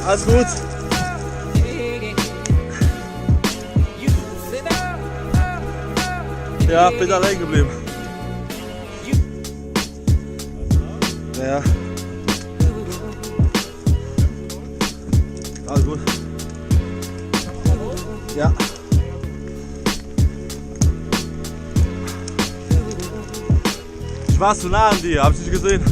Alles gut. Ja, bin allein geblieben. Ja. Alles gut. Ja. Ich war zu nah an dir, hab ich nicht gesehen.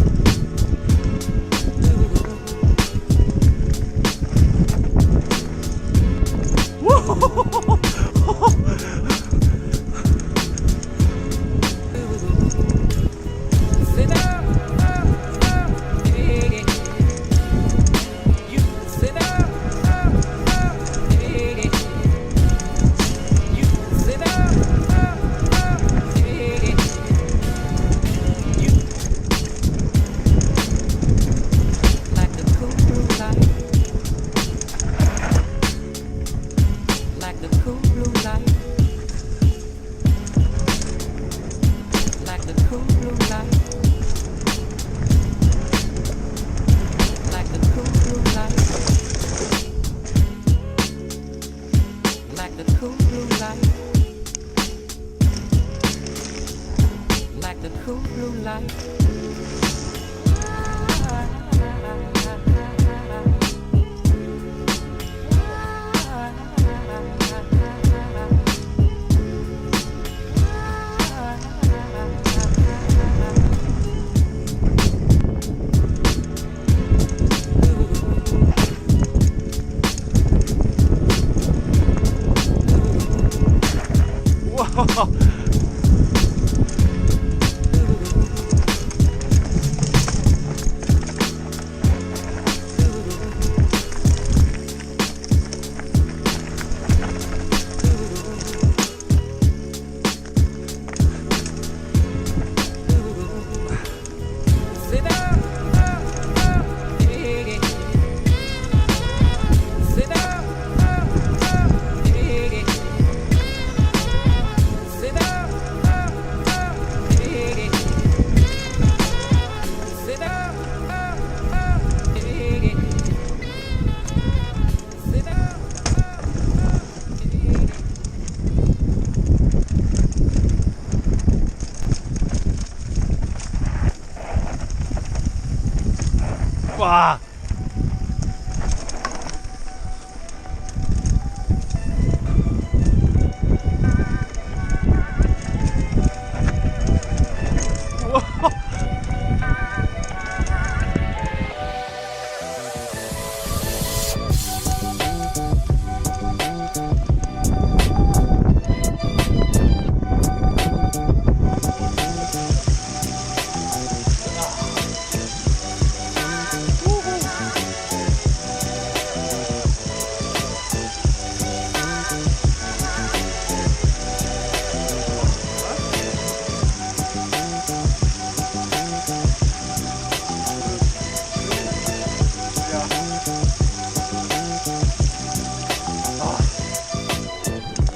Boah.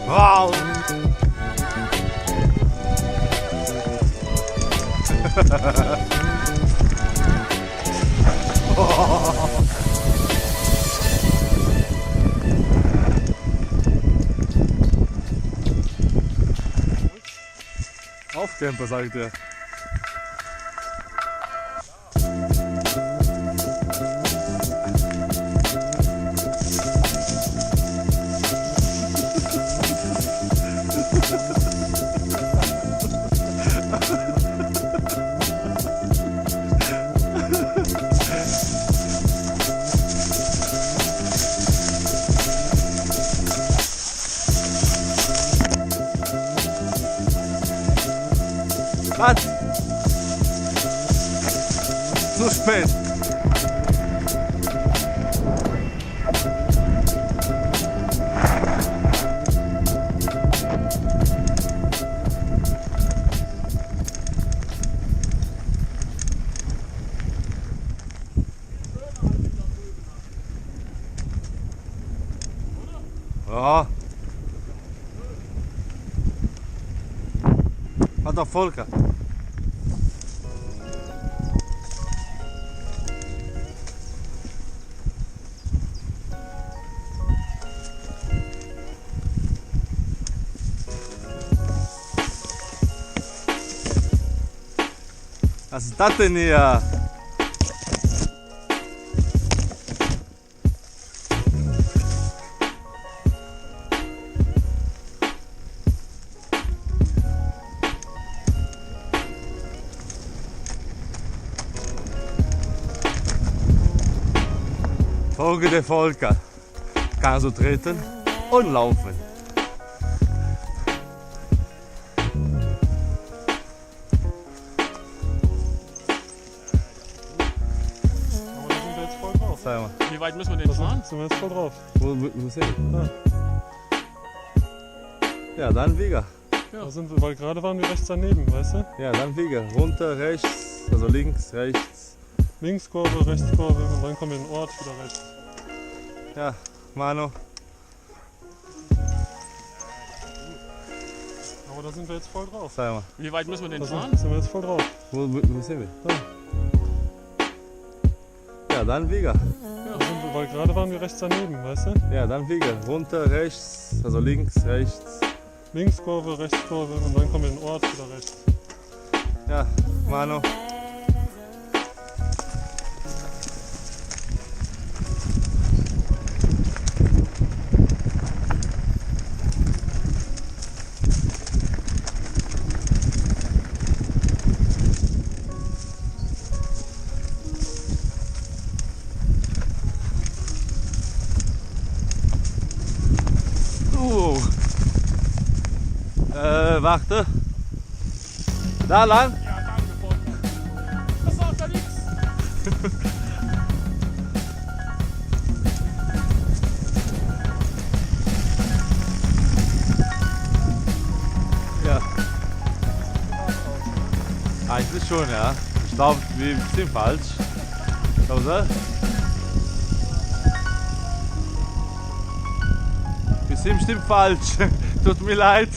Wow! Aufcamper, sagt er. Was? Zu spät. Ja. Hat doch Volker. Was ist das denn hier? Folge der Volker. Kann so treten und laufen. Sag mal. Wie weit müssen wir denn fahren? Sind wir jetzt voll drauf. Wo sind wir? Ja, dann wieder. Ja. Da sind wir, weil gerade waren wir rechts daneben, weißt du? Ja, dann wieder. Runter, rechts, also links, rechts. Linkskurve, Rechtskurve und dann kommen wir in den Ort, wieder rechts. Ja, Mano. Aber da sind wir jetzt voll drauf. Sag mal. Wie weit müssen wir denn Da fahren? sind wir jetzt voll drauf. Wo sind wir? Ja. Ja, dann wieder. Da sind wir, weil gerade waren wir rechts daneben, weißt du? Ja, dann wieder. Runter, rechts, also links, rechts. Linkskurve, Rechtskurve und dann kommen wir in den Ort, wieder rechts. Ja, Mano. Warte. Da lang? Ja, da gefunden. Das sagt ja nichts. Ja. Eigentlich schon, ja. Ich glaube, wir sind falsch. Oder? Wir sind bestimmt falsch. Tut mir leid.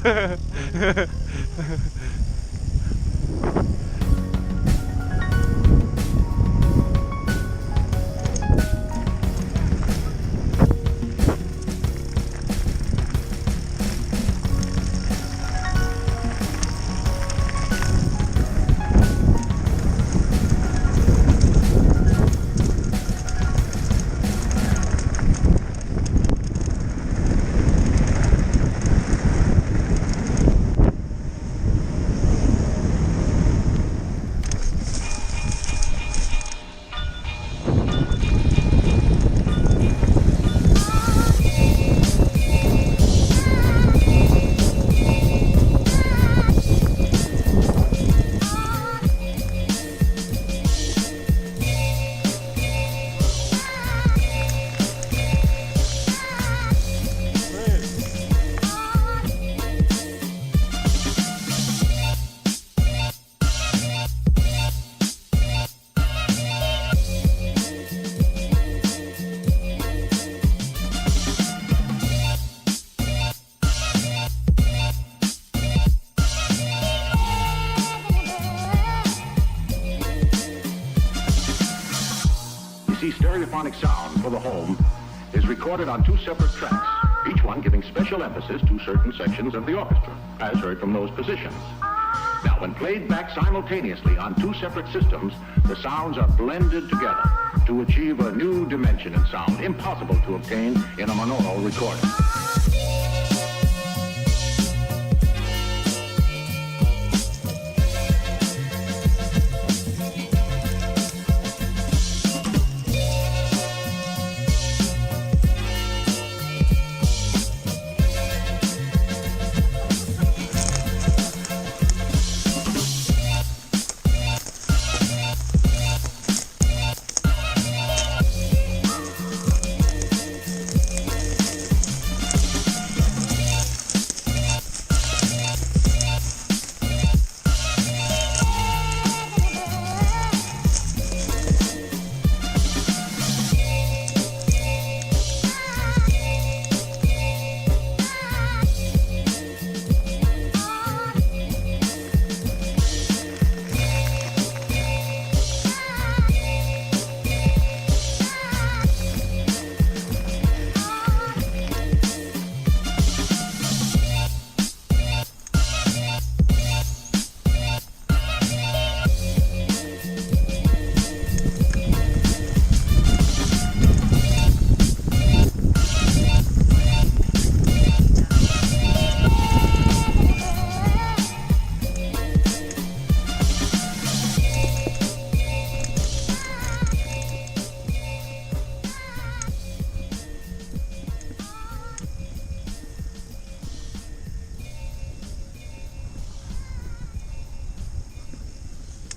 Stereophonic sound for the home is recorded on two separate tracks, each one giving special emphasis to certain sections of the orchestra, as heard from those positions. Now, when played back simultaneously on two separate systems, the sounds are blended together to achieve a new dimension in sound impossible to obtain in a monaural recording.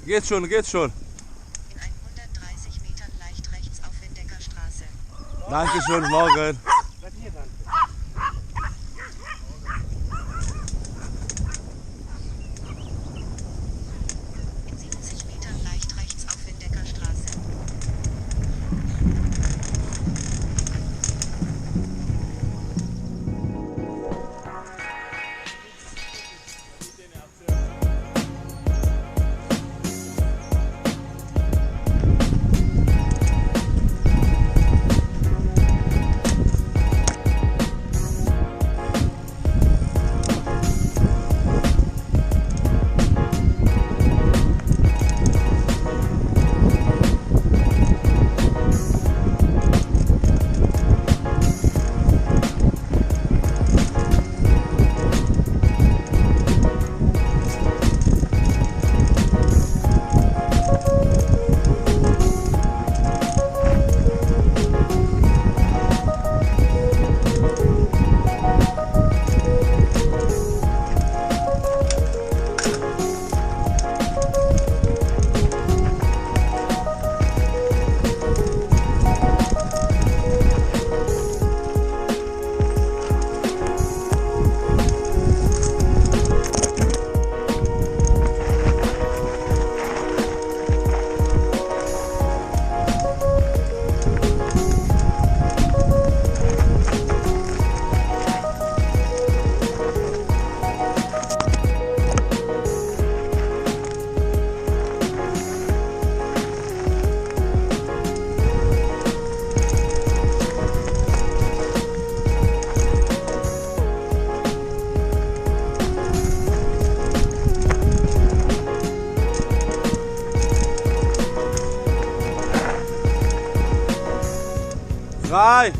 Geht schon, geht schon. In 130 Metern leicht rechts auf Windecker Straße. Dankeschön, morgen. In 70 Metern leicht rechts auf Windecker Straße. Frei!